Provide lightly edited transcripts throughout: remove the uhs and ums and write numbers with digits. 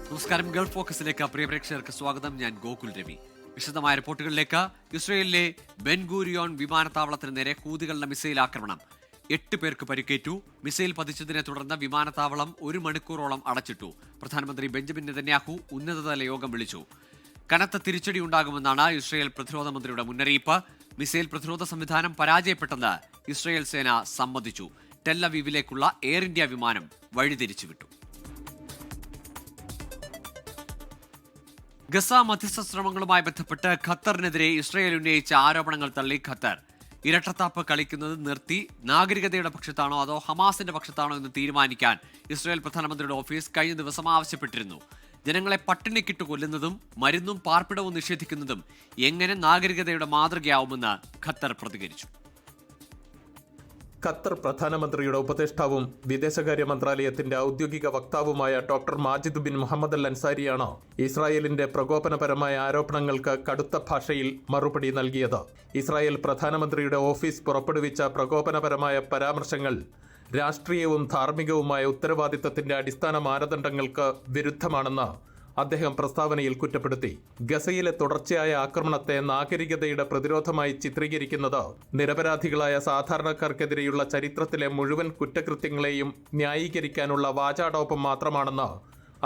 നമസ്കാരം. ഗൾഫ് ഫോക്കസിലേക്ക് പ്രിയ പ്രേക്ഷകർക്ക് സ്വാഗതം. ഞാൻ ഗോകുൽ രവി. വിശദമായ റിപ്പോർട്ടുകളിലേക്ക്. ഇസ്രയേലിലെ ബെൻഗൂരിയോൺ വിമാനത്താവളത്തിന് നേരെ ഹൂതികളുടെ മിസൈൽ ആക്രമണം. 8 പേർക്ക് പരിക്കേറ്റു. മിസൈൽ പതിച്ചതിനെ തുടർന്ന് വിമാനത്താവളം 1 മണിക്കൂറോളം അടച്ചിട്ടു. പ്രധാനമന്ത്രി ബെഞ്ചമിൻ നെതന്യാഹു ഉന്നതതല യോഗം വിളിച്ചു. കനത്ത തിരിച്ചടി ഉണ്ടാകുമെന്നാണ് ഇസ്രയേൽ പ്രതിരോധ മന്ത്രിയുടെ മുന്നറിയിപ്പ്. മിസൈൽ പ്രതിരോധ സംവിധാനം പരാജയപ്പെട്ടെന്ന് ഇസ്രയേൽ സേന സമ്മതിച്ചു. ടെൽ അവീവിലേക്കുള്ള എയർ ഇന്ത്യ വിമാനം വഴിതിരിച്ചുവിട്ടു. ഗസ മധ്യസ്ഥ ശ്രമങ്ങളുമായി ബന്ധപ്പെട്ട് ഖത്തറിനെതിരെ ഇസ്രയേൽ ഉന്നയിച്ച ആരോപണങ്ങൾ തള്ളി ഖത്തർ. ഇരട്ടത്താപ്പ് കളിക്കുന്നത് നിർത്തി നാഗരികതയുടെ പക്ഷത്താണോ അതോ ഹമാസിന്റെ പക്ഷത്താണോ എന്ന് തീരുമാനിക്കാൻ ഇസ്രയേൽ പ്രധാനമന്ത്രിയുടെ ഓഫീസ് കഴിഞ്ഞ ദിവസം ആവശ്യപ്പെട്ടിരുന്നു. ജനങ്ങളെ പട്ടിണിക്കിട്ട് കൊല്ലുന്നതും മരുന്നും പാർപ്പിടവും നിഷേധിക്കുന്നതും എങ്ങനെ നാഗരികതയുടെ മാതൃകയാവുമെന്ന് ഖത്തർ പ്രതികരിച്ചു. ഖത്തർ പ്രധാനമന്ത്രിയുടെ ഉപദേഷ്ടാവും വിദേശകാര്യ മന്ത്രാലയത്തിന്റെ ഔദ്യോഗിക വക്താവുമായ ഡോക്ടർ മാജിദ് ബിൻ മുഹമ്മദ് അൽ അൻസാരിയാണ് ഇസ്രായേലിന്റെ പ്രകോപനപരമായ ആരോപണങ്ങൾക്ക് കടുത്ത ഭാഷയിൽ മറുപടി നൽകിയത്. ഇസ്രായേൽ പ്രധാനമന്ത്രിയുടെ ഓഫീസ് പുറപ്പെടുവിച്ച പ്രകോപനപരമായ പരാമർശങ്ങൾ രാഷ്ട്രീയവും ധാർമ്മികവുമായ ഉത്തരവാദിത്തത്തിന്റെ അടിസ്ഥാന മാനദണ്ഡങ്ങൾക്ക് വിരുദ്ധമാണെന്ന് അദ്ദേഹം പ്രസ്താവനയിൽ കുറ്റപ്പെടുത്തി. ഗസയിലെ തുടർച്ചയായ ആക്രമണത്തെ നാഗരികതയുടെ പ്രതിരോധമായി ചിത്രീകരിക്കുന്നത് നിരപരാധികളായ സാധാരണക്കാർക്കെതിരെയുള്ള ചരിത്രത്തിലെ മുഴുവൻ കുറ്റകൃത്യങ്ങളെയും ന്യായീകരിക്കാനുള്ള വാചാടോപം മാത്രമാണെന്ന്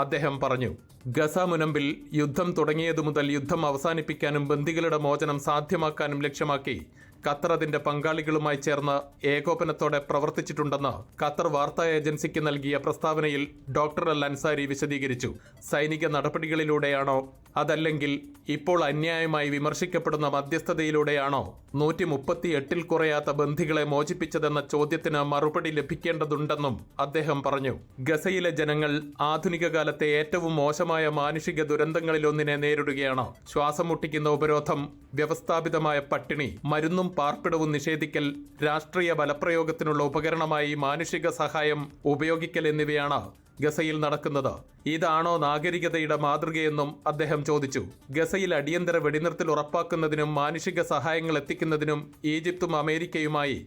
അദ്ദേഹം പറഞ്ഞു. ഗസ മുനമ്പിൽ യുദ്ധം തുടങ്ങിയതു മുതൽ യുദ്ധം അവസാനിപ്പിക്കാനും ബന്ദികളുടെ മോചനം സാധ്യമാക്കാനും ലക്ഷ്യമാക്കി ഖത്തർ അതിന്റെ പങ്കാളികളുമായി ചേർന്ന് ഏകോപനത്തോടെ പ്രവർത്തിച്ചിട്ടുണ്ടെന്ന് ഖത്തർ വാർത്താ ഏജൻസിക്ക് നൽകിയ പ്രസ്താവനയിൽ ഡോക്ടർ അൽ അൻസാരി വിശദീകരിച്ചു. സൈനിക നടപടികളിലൂടെയാണോ അതല്ലെങ്കിൽ ഇപ്പോൾ അന്യായമായി വിമർശിക്കപ്പെടുന്ന മധ്യസ്ഥതയിലൂടെയാണോ 138 കുറയാത്ത ബന്ദികളെ മോചിപ്പിച്ചതെന്ന ചോദ്യത്തിന് മറുപടി ലഭിക്കേണ്ടതുണ്ടെന്നും അദ്ദേഹം പറഞ്ഞു. ഗസയിലെ ജനങ്ങൾ ആധുനിക കാലത്തെ ഏറ്റവും മോശമായ മാനുഷിക ദുരന്തങ്ങളിലൊന്നിനെ നേരിടുകയാണ്. ശ്വാസം മുട്ടിക്കുന്ന ഉപരോധം, വ്യവസ്ഥാപിതമായ പട്ടിണി, മരുന്നും പാർപ്പിടവും നിഷേധിക്കൽ, രാഷ്ട്രീയ ബലപ്രയോഗത്തിനുള്ള ഉപകരണമായി മാനുഷിക സഹായം ഉപയോഗിക്കൽ എന്നിവയാണ് ഗസയിൽ നടക്കുന്നത്. ഇതാണോ നാഗരികതയുടെ മാതൃകയെന്നും അദ്ദേഹം ചോദിച്ചു. ഗസയിൽ അടിയന്തര വെടിനിർത്തൽ ഉറപ്പാക്കുന്നതിനും മാനുഷിക സഹായങ്ങൾ എത്തിക്കുന്നതിനും ഈജിപ്തും അമേരിക്കയുമായി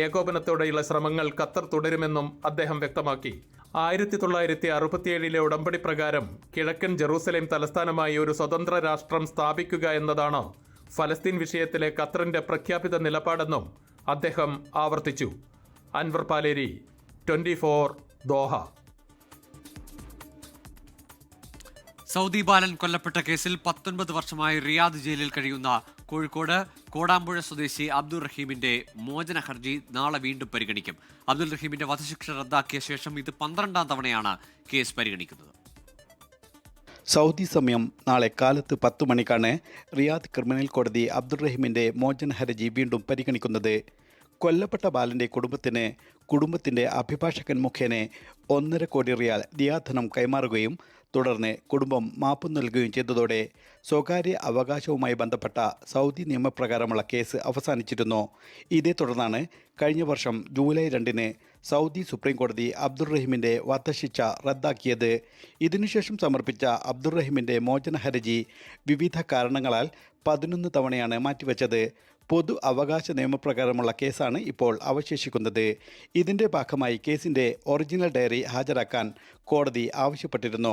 ഏകോപനത്തോടെയുള്ള ശ്രമങ്ങൾ ഖത്തർ തുടരുമെന്നും അദ്ദേഹം വ്യക്തമാക്കി. 1967 ഉടമ്പടി പ്രകാരം കിഴക്കൻ ജെറൂസലേം തലസ്ഥാനമായി ഒരു സ്വതന്ത്ര രാഷ്ട്രം സ്ഥാപിക്കുക എന്നതാണ് ഫലസ്തീൻ വിഷയത്തിലെ ഖത്തറിന്റെ പ്രഖ്യാപിത നിലപാടെന്നും അദ്ദേഹം ആവർത്തിച്ചു. അൻവർ പാലേരി, 24 ദോഹ. സൗദി ബാലൻ കൊല്ലപ്പെട്ട കേസിൽ 19 വർഷമായി റിയാദ് ജയിലിൽ കഴിയുന്ന കോഴിക്കോട് കോടാമ്പുഴ സ്വദേശി അബ്ദുൾ റഹീമിന്റെ മോചന ഹർജി നാളെ വീണ്ടും പരിഗണിക്കും. അബ്ദുൾ റഹീമിന്റെ വധശിക്ഷ റദ്ദാക്കിയ ശേഷം ഇത് 12ാം തവണയാണ് കേസ് പരിഗണിക്കുന്നത്. സൗദി സമയം നാളെ കാലത്ത് 10 മണിക്കാണ് റിയാദ് ക്രിമിനൽ കോടതി അബ്ദുൾ റഹീമിന്റെ മോചന ഹർജി വീണ്ടും പരിഗണിക്കുന്നത്. കൊല്ലപ്പെട്ട ബാലന്റെ കുടുംബത്തിന് കുടുംബത്തിന്റെ അഭിഭാഷകൻ മുഖേന 1.5 കോടി റിയാൽ ദിയാധനം കൈമാറുകയും തുടർന്ന് കുടുംബം മാപ്പ് നൽകുകയും ചെയ്തതോടെ സ്വകാര്യ അവകാശവുമായി ബന്ധപ്പെട്ട സൗദി നിയമപ്രകാരമുള്ള കേസ് അവസാനിച്ചിരുന്നു. ഇതേ തുടർന്നാണ് കഴിഞ്ഞ വർഷം ജൂലൈ 2-ന് സൗദി സുപ്രീം കോടതി അബ്ദുൾ റഹീമിന്റെ വധശിക്ഷ റദ്ദാക്കിയത്. ഇതിനുശേഷം സമർപ്പിച്ച അബ്ദുൾ റഹീമിന്റെ മോചന ഹർജി വിവിധ കാരണങ്ങളാൽ 11 തവണയാണ് മാറ്റിവെച്ചത്. പൊതു അവകാശ നിയമപ്രകാരമുള്ള കേസാണ് ഇപ്പോൾ അവശേഷിക്കുന്നത്. ഇതിൻ്റെ ഭാഗമായി കേസിൻ്റെ ഒറിജിനൽ ഡയറി ഹാജരാക്കാൻ കോടതി ആവശ്യപ്പെട്ടിരുന്നു.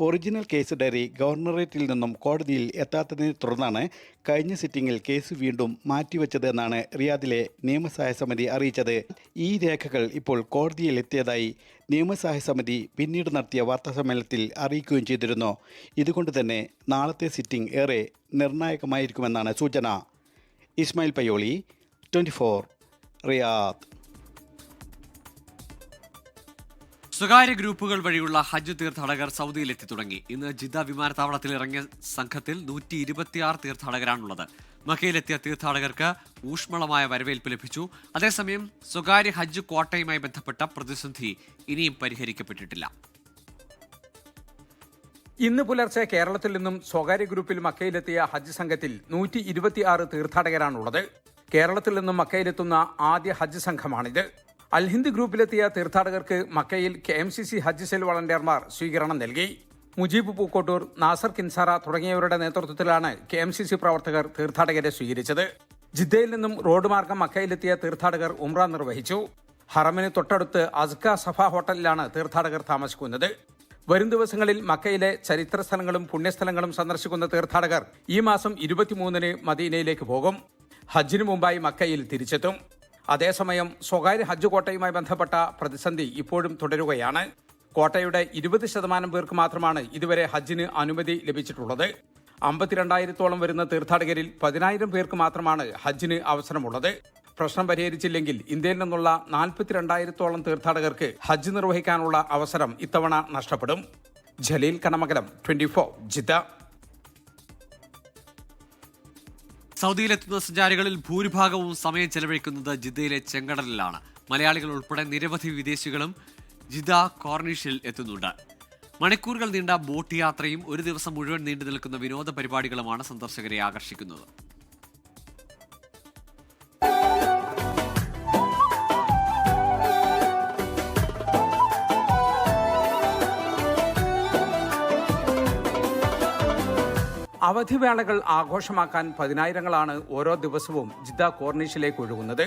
ഒറിജിനൽ കേസ് ഡയറി ഗവർണറേറ്റിൽ നിന്നും കോടതിയിൽ എത്താത്തതിനെ തുടർന്നാണ് കഴിഞ്ഞ സിറ്റിംഗിൽ കേസ് വീണ്ടും മാറ്റിവെച്ചതെന്നാണ് റിയാദിലെ നിയമസഹായ സമിതി അറിയിച്ചത്. ഈ രേഖകൾ ഇപ്പോൾ കോടതിയിൽ എത്തിയതായി നിയമസഹായ സമിതി പിന്നീട് നടത്തിയ വാർത്താസമ്മേളനത്തിൽ അറിയിക്കുകയും ചെയ്തിരുന്നു. ഇതുകൊണ്ട് തന്നെ നാളത്തെ സിറ്റിംഗ് ഏറെ നിർണായകമായിരിക്കുമെന്നാണ് സൂചന. ഇസ്മായിൽ പയ്യോളി, 24 റിയാദ്. സ്വകാര്യ ഗ്രൂപ്പുകൾ വഴിയുള്ള ഹജ്ജ് തീർത്ഥാടകർ സൗദിയിലെത്തി തുടങ്ങി. ഇന്ന് ജിദ്ദ വിമാനത്താവളത്തിൽ ഇറങ്ങിയ സംഘത്തിൽ 126 തീർത്ഥാടകരാണുള്ളത്. മക്കയിലെത്തിയ തീർത്ഥാടകർക്ക് ഊഷ്മളമായ വരവേൽപ്പ് ലഭിച്ചു. അതേസമയം സ്വകാര്യ ഹജ്ജ് ക്വാട്ടയുമായി ബന്ധപ്പെട്ട പ്രതിസന്ധി ഇനിയും പരിഹരിക്കപ്പെട്ടിട്ടില്ല. ഇന്ന് പുലർച്ചെ കേരളത്തിൽ നിന്നും സ്വകാര്യ ഗ്രൂപ്പിൽ മക്കയിലെത്തിയ ഹജ്ജ് സംഘത്തിൽ 126 തീർത്ഥാടകരാണുള്ളത്. കേരളത്തിൽ നിന്നും മക്കയിലെത്തുന്ന ആദ്യ ഹജ്ജ് സംഘമാണിത്. അൽഹിന്ദ് ഗ്രൂപ്പിലെത്തിയ തീർത്ഥാടകർക്ക് മക്കയിൽ KMCC ഹജ്ജ് സെൽ വളണ്ടിയർമാർ സ്വീകരണം നൽകി. മുജീബ് പൂക്കോട്ടൂർ, നാസർ കിൻസാറ തുടങ്ങിയവരുടെ നേതൃത്വത്തിലാണ് KMCC പ്രവർത്തകർ തീർത്ഥാടകരെ സ്വീകരിച്ചത്. ജിദ്ദയിൽ നിന്നും റോഡ് മാർഗം മക്കയിലെത്തിയ തീർത്ഥാടകർ ഉംറ നിർവഹിച്ചു. ഹറമിന് തൊട്ടടുത്ത് അസ്ക സഫ ഹോട്ടലിലാണ് തീർത്ഥാടകർ താമസിക്കുന്നത്. വരും ദിവസങ്ങളിൽ മക്കയിലെ ചരിത്ര സ്ഥലങ്ങളും പുണ്യസ്ഥലങ്ങളും സന്ദർശിക്കുന്ന തീർത്ഥാടകർ ഈ മാസം 23-ന് മദീനയിലേക്ക് പോകും. ഹജ്ജിന് മുമ്പായി മക്കയിൽ തിരിച്ചെത്തും. അതേസമയം സ്വകാര്യ ഹജ്ജ് കോട്ടയുമായി ബന്ധപ്പെട്ട പ്രതിസന്ധി ഇപ്പോഴും തുടരുകയാണ്. കോട്ടയുടെ 20% പേർക്ക് മാത്രമാണ് ഇതുവരെ ഹജ്ജിന് അനുമതി ലഭിച്ചിട്ടുള്ളത്. 52,000-ഓളം വരുന്ന തീർത്ഥാടകരിൽ 10,000 പേർക്ക് മാത്രമാണ് ഹജ്ജിന് അവസരമുള്ളത്. പ്രശ്നം പരിഹരിച്ചില്ലെങ്കിൽ ഇന്ത്യയിൽ നിന്നുള്ള 42,000-ഓളം തീർത്ഥാടകർക്ക് ഹജ്ജ് നിർവഹിക്കാനുള്ള അവസരം ഇത്തവണ നഷ്ടപ്പെടും. ജലീൽ കണമകലം, 24, ജിദ്ദ. സൗദിയിലെത്തുന്ന സഞ്ചാരികളിൽ ഭൂരിഭാഗവും സമയം ചെലവഴിക്കുന്നത് ജിദ്ദയിലെ ചെങ്കടലിലാണ്. മലയാളികൾ ഉൾപ്പെടെ നിരവധി വിദേശികളും ജിദ്ദ കോർണിഷിൽ എത്തുന്നുണ്ട്. മണിക്കൂറുകൾ നീണ്ട ബോട്ട് യാത്രയും ഒരു ദിവസം മുഴുവൻ നീണ്ടു നിൽക്കുന്ന വിനോദ പരിപാടികളുമാണ് സന്ദർശകരെ ആകർഷിക്കുന്നത്. അവധിവേളകൾ ആഘോഷമാക്കാൻ 10,000-ങ്ങളാണ് ഓരോ ദിവസവും ജിദ്ദ കോർണിഷിലേക്ക് ഒഴുകുന്നത്.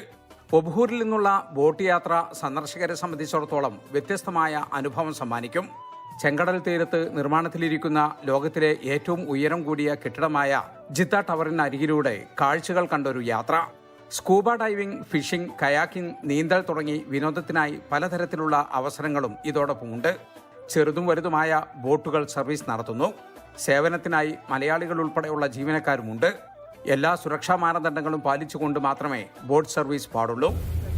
ഒബൂറിൽ നിന്നുള്ള ബോട്ട് യാത്ര സന്ദർശകരെ സംബന്ധിച്ചിടത്തോളം വ്യത്യസ്തമായ അനുഭവം സമ്മാനിക്കും. ചെങ്കടൽ തീരത്ത് നിർമ്മാണത്തിലിരിക്കുന്ന ലോകത്തിലെ ഏറ്റവും ഉയരം കൂടിയ കെട്ടിടമായ ജിദ്ദ ടവറിനരികിലൂടെ കാഴ്ചകൾ കണ്ടൊരു യാത്ര. സ്കൂബ ഡൈവിംഗ്, ഫിഷിംഗ്, കയാക്കിംഗ്, നീന്തൽ തുടങ്ങി വിനോദത്തിനായി പലതരത്തിലുള്ള അവസരങ്ങളും ഇതോടൊപ്പമുണ്ട്. ചെറുതും വലുതുമായ ബോട്ടുകൾ സർവീസ് നടത്തുന്നു. സേവനത്തിനായി മലയാളികൾ ഉൾപ്പെടെയുള്ള ജീവനക്കാരുമുണ്ട്. എല്ലാ സുരക്ഷാ മാനദണ്ഡങ്ങളും പാലിച്ചുകൊണ്ട് മാത്രമേ ബോട്ട് സർവീസ് പാടുള്ളൂ.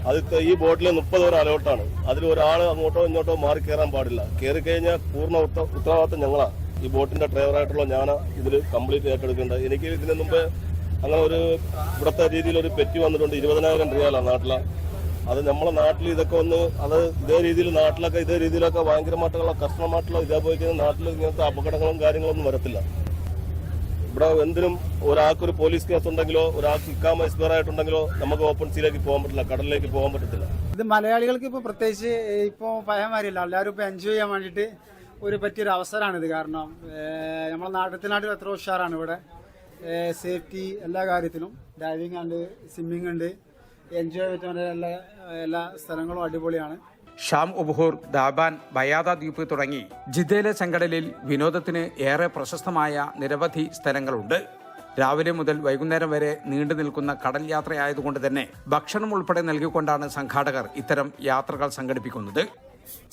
അത് ഈ ബോട്ടിൽ 30 പേർ അലോട്ടാണ്. അതിൽ ഒരാൾ അങ്ങോട്ടോ ഇങ്ങോട്ടോ മാറി കയറാൻ പാടില്ല. കയറി കഴിഞ്ഞാൽ പൂർണ്ണ ഉത്തരവാദിത്തം ഞങ്ങളാണ്. ഈ ബോട്ടിന്റെ ഡ്രൈവറായിട്ടുള്ള ഞാൻ ഇതിൽ കംപ്ലീറ്റ് ഏറ്റെടുക്കേണ്ടത്. എനിക്ക് ഇതിന് മുമ്പ് അങ്ങനെ ഒരു ഇവിടുത്തെ രീതിയിൽ ഒരു പെറ്റി വന്നിട്ടുണ്ട്. 20,000 റിയാലാണ് നാട്ടിലെ. അത് നമ്മളെ നാട്ടിൽ ഇതൊക്കെ അത് ഇതേ രീതിയിൽ നാട്ടിലൊക്കെ ഇതേ രീതിയിലൊക്കെ ഭയങ്കരമായിട്ടുള്ള കർശനമായിട്ടുള്ള ഇതേ പോയിക്കുന്ന നാട്ടിൽ ഇങ്ങനത്തെ അപകടങ്ങളും കാര്യങ്ങളൊന്നും വരത്തില്ല. ഇവിടെ എന്തിനും ഒരാൾക്കൊരു പോലീസ് കേസ് ഉണ്ടെങ്കിലോ ഒരാൾക്ക് ഇക്കാമ എക്സ്പയർ ആയിട്ടുണ്ടെങ്കിലോ നമുക്ക് ഓപ്പൺ സീയിലേക്ക് പോകാൻ പറ്റില്ല, കടലിലേക്ക് പോകാൻ പറ്റത്തില്ല. ഇത് മലയാളികൾക്ക് ഇപ്പോൾ പ്രത്യേകിച്ച് ഇപ്പോൾ പഴയമാരില്ല, എല്ലാവരും ഇപ്പോൾ എൻജോയ് ചെയ്യാൻ വേണ്ടിയിട്ട് പറ്റിയൊരു അവസരമാണിത്. കാരണം നമ്മളെ നാട്ടിൽ എത്ര ഉഷാറാണ് ഇവിടെ. സേഫ്റ്റി എല്ലാ കാര്യത്തിലും, ഡൈവിംഗ് ഉണ്ട്, സ്വിമ്മിംഗ് ഉണ്ട്, എൻജോയ് പറ്റുന്ന എല്ലാ സ്ഥലങ്ങളും അടിപൊളിയാണ്. ഷാം, ഉബൂർ, ദാബാൻ, ബയാദ ദ്വീപ് തുടങ്ങി ജിദ്ദയിലെ ചെങ്കടലിൽ വിനോദത്തിന് ഏറെ പ്രശസ്തമായ നിരവധി സ്ഥലങ്ങളുണ്ട്. രാവിലെ മുതൽ വൈകുന്നേരം വരെ നീണ്ടു നിൽക്കുന്ന കടൽ യാത്രയായതുകൊണ്ട് തന്നെ ഭക്ഷണം ഉൾപ്പെടെ നൽകിക്കൊണ്ടാണ് സംഘാടകർ ഇത്തരം യാത്രകൾ സംഘടിപ്പിക്കുന്നത്.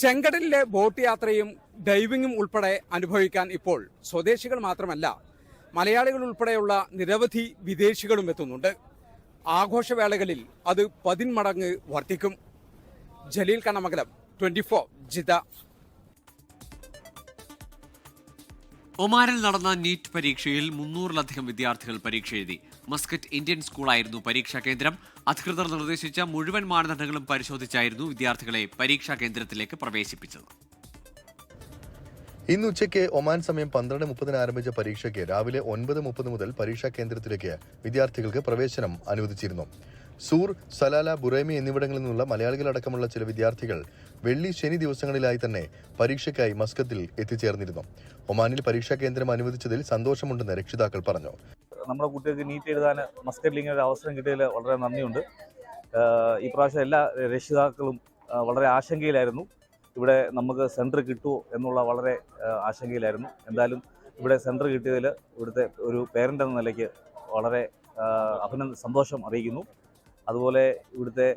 ചെങ്കടലിലെ ബോട്ട് യാത്രയും ഡൈവിംഗും ഉൾപ്പെടെ അനുഭവിക്കാൻ ഇപ്പോൾ സ്വദേശികൾ മാത്രമല്ല, മലയാളികൾ ഉൾപ്പെടെയുള്ള നിരവധി വിദേശികളും എത്തുന്നുണ്ട്. ആഘോഷവേളകളിൽ അത് 10 മടങ്ങ് വർദ്ധിക്കും. ജലീൽ കണമകലം, 24, ജിദ്ദ. ഒമാനിൽ നടന്ന നീറ്റ് പരീക്ഷയിൽ 300-ലധികം വിദ്യാർത്ഥികൾ പരീക്ഷ എഴുതി. മസ്കറ്റ് ഇന്ത്യൻ സ്കൂളായിരുന്നു പരീക്ഷാ കേന്ദ്രം. അധികൃതർ നിർദ്ദേശിച്ച മുഴുവൻ മാനദണ്ഡങ്ങളും പരിശോധിച്ചായിരുന്നു വിദ്യാർത്ഥികളെ പരീക്ഷാ കേന്ദ്രത്തിലേക്ക് പ്രവേശിപ്പിച്ചത്. ഇന്ന് ഉച്ചയ്ക്ക് ഒമാൻ സമയം 12:30 ആരംഭിച്ച പരീക്ഷയ്ക്ക് രാവിലെ 9:30 മുതൽ പരീക്ഷാ കേന്ദ്രത്തിലേക്ക് വിദ്യാർത്ഥികൾക്ക് പ്രവേശനം അനുവദിച്ചിരുന്നു. സൂർ, സലാല, ബുറൈമി എന്നിവിടങ്ങളിൽ നിന്നുള്ള മലയാളികളടക്കമുള്ള ചില വിദ്യാർത്ഥികൾ വെള്ളി, ശനി ദിവസങ്ങളിലായി തന്നെ പരീക്ഷയ്ക്കായി മസ്കത്തിൽ എത്തിച്ചേർന്നിരുന്നു. ഒമാനിൽ പരീക്ഷാ കേന്ദ്രം അനുവദിച്ചതിൽ സന്തോഷമുണ്ടെന്ന് രക്ഷിതാക്കൾ പറഞ്ഞു. നമ്മുടെ കുട്ടികൾക്ക് നീറ്റ് എഴുതാൻ മസ്കറ്റിൽ ഇങ്ങനെ ഒരു അവസരം കിട്ടിയതിൽ വളരെ നന്ദിയുണ്ട്. ഈ പ്രാവശ്യം എല്ലാ രക്ഷിതാക്കളും വളരെ ആശങ്കയിലായിരുന്നു. ഇവിടെ നമുക്ക് സെൻറ്റർ കിട്ടുമോ എന്നുള്ള വളരെ ആശങ്കയിലായിരുന്നു. എന്തായാലും ഇവിടെ സെൻറ്റർ കിട്ടിയതിൽ ഇവിടുത്തെ ഒരു പേരൻ്റ് എന്ന നിലയ്ക്ക് വളരെ സന്തോഷം അറിയിക്കുന്നു. അതുപോലെ ഇവിടുത്തെ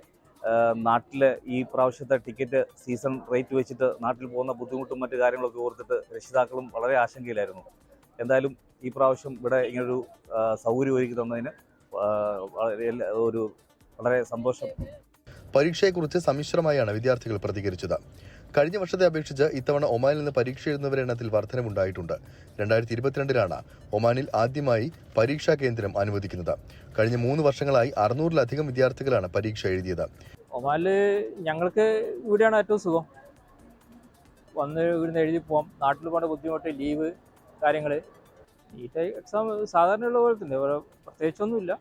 നാട്ടിൽ ഈ പ്രാവശ്യത്തെ ടിക്കറ്റ് സീസൺ റേറ്റ് വെച്ചിട്ട് നാട്ടിൽ പോകുന്ന ബുദ്ധിമുട്ടും മറ്റു കാര്യങ്ങളൊക്കെ ഓർത്തിട്ട് രക്ഷിതാക്കളും വളരെ ആശങ്കയിലായിരുന്നു. എന്തായാലും ഈ പ്രാവശ്യം ഇവിടെ ഇങ്ങനൊരു സൗകര്യം ഒരുക്കി തന്നതിന് വളരെ സന്തോഷം. പരീക്ഷയെക്കുറിച്ച് സമ്മിശ്രമായാണ് വിദ്യാർത്ഥികൾ പ്രതികരിച്ചത്. കഴിഞ്ഞ വർഷത്തെ അപേക്ഷിച്ച് ഇത്തവണ ഒമാനിൽ നിന്ന് പരീക്ഷ എഴുതുന്നവരുടെ എണ്ണത്തിൽ വർധനവുണ്ടായിട്ടുണ്ട്. 2022-ലാണ് ഒമാനിൽ ആദ്യമായി പരീക്ഷാ കേന്ദ്രം അനുവദിക്കുന്നത്. കഴിഞ്ഞ 3 വർഷങ്ങളായി 600-ലധികം വിദ്യാർത്ഥികളാണ് പരീക്ഷ എഴുതിയത്. ഒമാനിൽ ഞങ്ങൾക്ക് ഇവിടെയാണ് ഏറ്റവും സുഖം. വന്ന് ഇവിടുന്ന് എഴുതി പോകാം. നാട്ടിൽ പോകേണ്ട ബുദ്ധിമുട്ട്, ലീവ് കാര്യങ്ങൾ. നീറ്റ് എക്സാം സാധാരണയുള്ള പോലെ തന്നെ, പ്രത്യേകിച്ചൊന്നുമില്ല.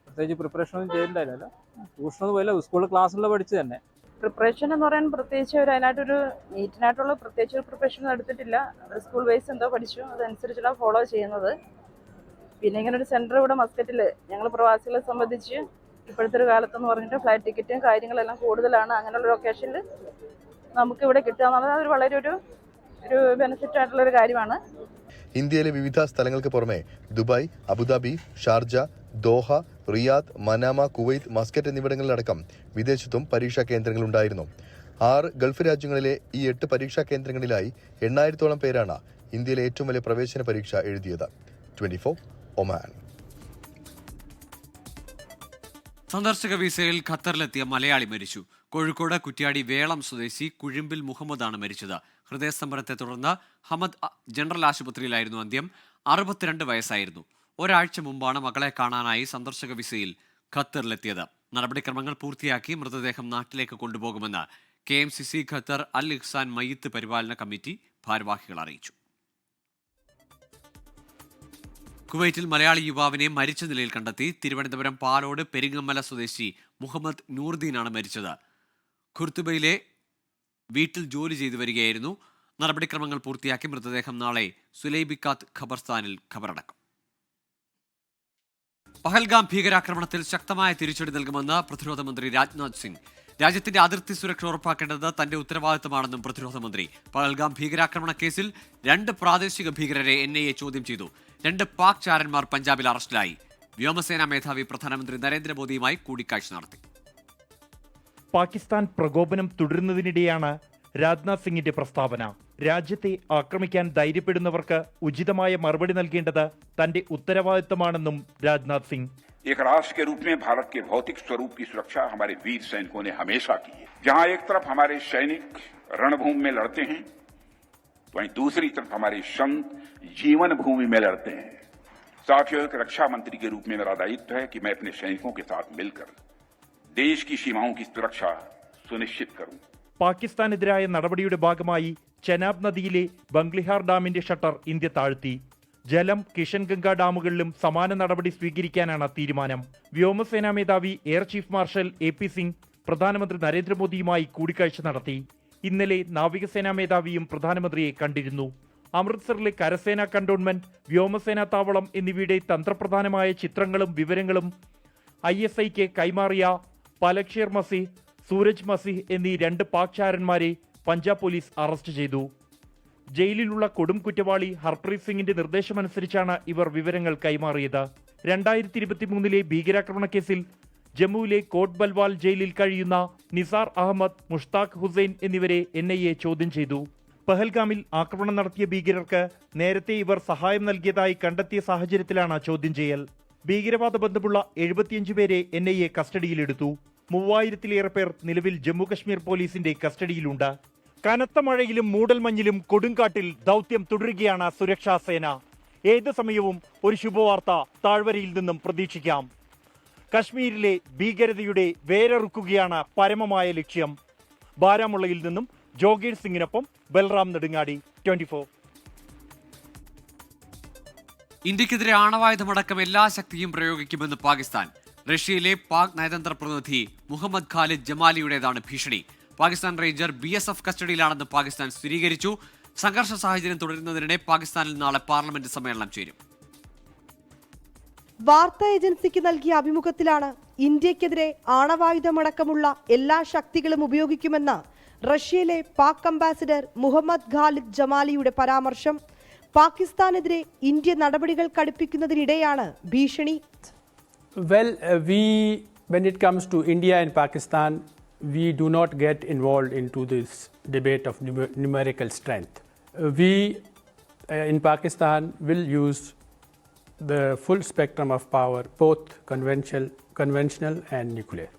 പ്രത്യേകിച്ച് പ്രിപ്പറേഷനൊന്നും ചെയ്തിട്ടുണ്ടായിരുന്നില്ല. ട്യൂഷനൊന്നും പോയില്ല, സ്കൂളിൽ ക്ലാസ്സിലുള്ള പഠിച്ച് തന്നെ. പ്രിപ്പറേഷൻ എന്ന് പറയാൻ പ്രത്യേകിച്ച് അതിനായിട്ടൊരു നീറ്റിനായിട്ടുള്ള പ്രത്യേകിച്ച് ഒരു പ്രിപ്പറേഷൻ എടുത്തിട്ടില്ല. സ്കൂൾ വൈസ് എന്തോ പഠിച്ചു, അതനുസരിച്ചുള്ള ഫോളോ ചെയ്യുന്നത്. പിന്നെ ഇങ്ങനെ ഒരു സെൻറ്റർ ഇവിടെ മസ്കറ്റിൽ ഞങ്ങൾ പ്രവാസികളെ സംബന്ധിച്ച് ഇപ്പോഴത്തെ ഒരു കാലത്തെന്ന് പറഞ്ഞിട്ട് ഫ്ലൈറ്റ് ടിക്കറ്റും കാര്യങ്ങളെല്ലാം കൂടുതലാണ്. അങ്ങനെയുള്ള ഒക്കേഷനിൽ നമുക്കിവിടെ കിട്ടുക എന്നുള്ളത് ഒരു വളരെ ഒരു ഒരു ബെനിഫിറ്റ് ആയിട്ടുള്ള ഒരു കാര്യമാണ്. ഇന്ത്യയിലെ വിവിധ സ്ഥലങ്ങൾക്ക് പുറമെ Dubai, Abu Dhabi, Sharjah, Doha, Riyadh, Manama, Kuwait, Muscat എന്നിവിടങ്ങളിലടക്കം വിദേശത്തും പരീക്ഷാ കേന്ദ്രങ്ങളുണ്ടായിരുന്നു. 6 ഗൾഫ് രാജ്യങ്ങളിലെ ഈ 8 പരീക്ഷാ കേന്ദ്രങ്ങളിലായി 8,000-ഓളം പേരാണ് ഇന്ത്യയിലെ ഏറ്റവും വലിയ പ്രവേശന പരീക്ഷ എഴുതിയത്. 24 ഒമാൻ. സന്ദർശക വിസയിൽ ഖത്തറിലെത്തിയ മലയാളി മരിച്ചു. കോഴിക്കോട് കുറ്റ്യാടി വേളം സ്വദേശി കുഴിമ്പിൽ മുഹമ്മദാണ് മരിച്ചത്. ഹൃദയസ്തംഭനത്തെ തുടർന്ന് ഹമദ് ജനറൽ ആശുപത്രിയിലായിരുന്നു അന്ത്യം. 62 വയസ്സായിരുന്നു. ഒരാഴ്ച മുമ്പാണ് മകളെ കാണാനായി സന്ദർശക വിസയിൽ ഖത്തറിലെത്തിയത്. നടപടിക്രമങ്ങൾ പൂർത്തിയാക്കി മൃതദേഹം നാട്ടിലേക്ക് കൊണ്ടുപോകുമെന്ന് KMCC ഖത്തർ അൽ ഇഹ്സാൻ മയ്യിത്ത് പരിപാലന കമ്മിറ്റി ഭാരവാഹികൾ അറിയിച്ചു. കുവൈറ്റിൽ മലയാളി യുവാവിനെ മരിച്ച നിലയിൽ കണ്ടെത്തി. തിരുവനന്തപുരം പാലോട് പെരിങ്ങമല സ്വദേശി മുഹമ്മദ് നൂർദീനാണ് മരിച്ചത്. ഖുർത്തുബയിലെ വീട്ടിൽ ജോലി ചെയ്തു വരികയായിരുന്നു. നടപടിക്രമങ്ങൾ പൂർത്തിയാക്കി മൃതദേഹം നാളെ സുലൈബിക്കാത്ത് ഖബർസ്ഥാനിൽ ഖബറടക്കും. പഹൽഗാം ഭീകരാക്രമണത്തിൽ ശക്തമായ തിരിച്ചടി നൽകുമെന്ന് പ്രതിരോധ മന്ത്രി രാജ്നാഥ് സിംഗ്. രാജ്യത്തിന്റെ അതിർത്തി സുരക്ഷ ഉറപ്പാക്കേണ്ടത് തന്റെ ഉത്തരവാദിത്തമാണെന്നും പ്രതിരോധ മന്ത്രി. പഹൽഗാം ഭീകരാക്രമണ കേസിൽ 2 പ്രാദേശിക ഭീകരരെ NIA ചോദ്യം ചെയ്തു. 2 പാക് ചാരന്മാർ പഞ്ചാബിൽ അറസ്റ്റിലായി. വ്യോമസേനാ മേധാവി പ്രധാനമന്ത്രി നരേന്ദ്രമോദിയുമായി കൂടിക്കാഴ്ച നടത്തി. പാകിസ്ഥാൻ പ്രകോപനം തുടരുന്നതിനിടെയാണ് രാജ്നാഥ് സിംഗിന്റെ പ്രസ്താവന. രാജ്യത്തെ ആക്രമിക്കാൻ ധൈര്യപ്പെടുന്നവർക്ക് ഉചിതമായ മറുപടി നൽകേണ്ടത് തന്റെ ഉത്തരവാദിത്തമാണെന്നും രാജ്നാഥ് സിംഗ്. एक राष्ट्र के रूप में भारत के भौतिक स्वरूप की सुरक्षा हमारे वीर सैनिकों ने हमेशा की है. जहां एक तरफ हमारे सैनिक रणभूमि में लड़ते हैं, वहीं दूसरी तरफ हमारे संत जीवन भूमि में लड़ते हैं. साथियों, एक रक्षा मंत्री के रूप में मेरा दायित्व है कि मैं अपने सैनिकों के साथ मिलकर देश की सीमाओं की सुरक्षा सुनिश्चित करूं. പാകിസ്ഥാനെതിരായ നടപടിയുടെ ഭാഗമായി ചെനാബ് നദിയിലെ ബംഗ്ലിഹാർ ഡാമിന്റെ ഷട്ടർ ഇന്ത്യ താഴ്ത്തി. ജലം, കിഷൻഗംഗ ഡാമുകളിലും സമാന നടപടി സ്വീകരിക്കാനാണ് തീരുമാനം. വ്യോമസേനാ മേധാവി air chief marshal AP Singh പ്രധാനമന്ത്രി നരേന്ദ്രമോദിയുമായി കൂടിക്കാഴ്ച നടത്തി. ഇന്നലെ നാവികസേനാ മേധാവിയും പ്രധാനമന്ത്രിയെ കണ്ടിരുന്നു. അമൃത്സറിലെ കരസേനാ കണ്ടോൺമെന്റ്, വ്യോമസേനാ താവളം എന്നിവയുടെ തന്ത്രപ്രധാനമായ ചിത്രങ്ങളും വിവരങ്ങളും ISIക്ക് കൈമാറിയ പലക്ഷേർ മസീഹ്, സൂരജ് മസീഹ് എന്നീ 2 പാക് ചാരന്മാരെ പഞ്ചാബ് പോലീസ് അറസ്റ്റ് ചെയ്തു. ജയിലിലുള്ള കൊടും കുറ്റവാളി ഹർപ്രീത് സിംഗിന്റെ നിർദ്ദേശമനുസരിച്ചാണ് ഇവർ വിവരങ്ങൾ കൈമാറിയത്. 2023 ഭീകരാക്രമണ കേസിൽ ജമ്മുവിലെ കോട്ട് ബൽവാൽ ജയിലിൽ കഴിയുന്ന നിസാർ അഹമ്മദ്, മുഷ്താഖ് ഹുസൈൻ എന്നിവരെ NIA ചോദ്യം ചെയ്തു. പഹൽഗാമിൽ ആക്രമണം നടത്തിയ ഭീകരർക്ക് നേരത്തെ ഇവർ സഹായം നൽകിയതായി കണ്ടെത്തിയ സാഹചര്യത്തിലാണ് ചോദ്യം ചെയ്യൽ. ഭീകരവാദ ബന്ധമുള്ള 75 പേരെ NIA കസ്റ്റഡിയിലെടുത്തു. 3000-ലേറെ പേർ നിലവിൽ ജമ്മുകശ്മീർ പോലീസിന്റെ കസ്റ്റഡിയിലുണ്ട്. കനത്ത മഴയിലും മൂടൽമഞ്ഞിലും കൊടുങ്കാട്ടിൽ ദൗത്യം തുടരുകയാണ് സുരക്ഷാ സേന. ഏത് സമയവും ഒരു ശുഭവാർത്ത താഴ്വരയിൽ നിന്നും പ്രതീക്ഷിക്കാം. കശ്മീരിലെ ഭീകരതയുടെ വേരറുക്കുകയാണ് പരമമായ ലക്ഷ്യം. ബാരാമുള്ളയിൽ നിന്നും ജോഗേഷ് സിംഗിനൊപ്പം ബൽറാം നെടുങ്ങാടി, 24. ഇന്ത്യക്കെതിരെ ആണവായുധമടക്കം എല്ലാ ശക്തിയും പ്രയോഗിക്കുമെന്ന് പാകിസ്ഥാൻ. റഷ്യയിലെ പാക് നയതന്ത്ര പ്രതിനിധി മുഹമ്മദ് ഖാലിദ് ജമാലിയുടേതാണ് ഭീഷണി. പാകിസ്ഥാൻ റേഞ്ചർ BSF കസ്റ്റഡിയിലാണെന്ന് പാകിസ്ഥാൻ സ്ഥിരീകരിച്ചു. സംഘർഷ സാഹചര്യം തുടരുന്നതിനിടെ പാകിസ്ഥാനിൽ നാളെ പാർലമെന്റ് സമ്മേളനം ചേരും. വാർത്താ ഏജൻസിക്ക് നൽകിയ അഭിമുഖത്തിലാണ് ഇന്ത്യക്കെതിരെ ആണവായുധമടക്കമുള്ള എല്ലാ ശക്തികളും ഉപയോഗിക്കുമെന്ന് റഷ്യയിലെ പാക് അംബാസിഡർ മുഹമ്മദ് ഖാലിദ് ജമാലിയുടെ പരാമർശം. പാകിസ്ഥാനെതിരെ ഇന്ത്യ നടപടികൾ കടുപ്പിക്കുന്നതിനിടെയാണ് ഭീഷണി. When it comes to India and Pakistan, we do not get involved into this debate of numerical strength. We in Pakistan will use the full spectrum of power, both conventional and nuclear.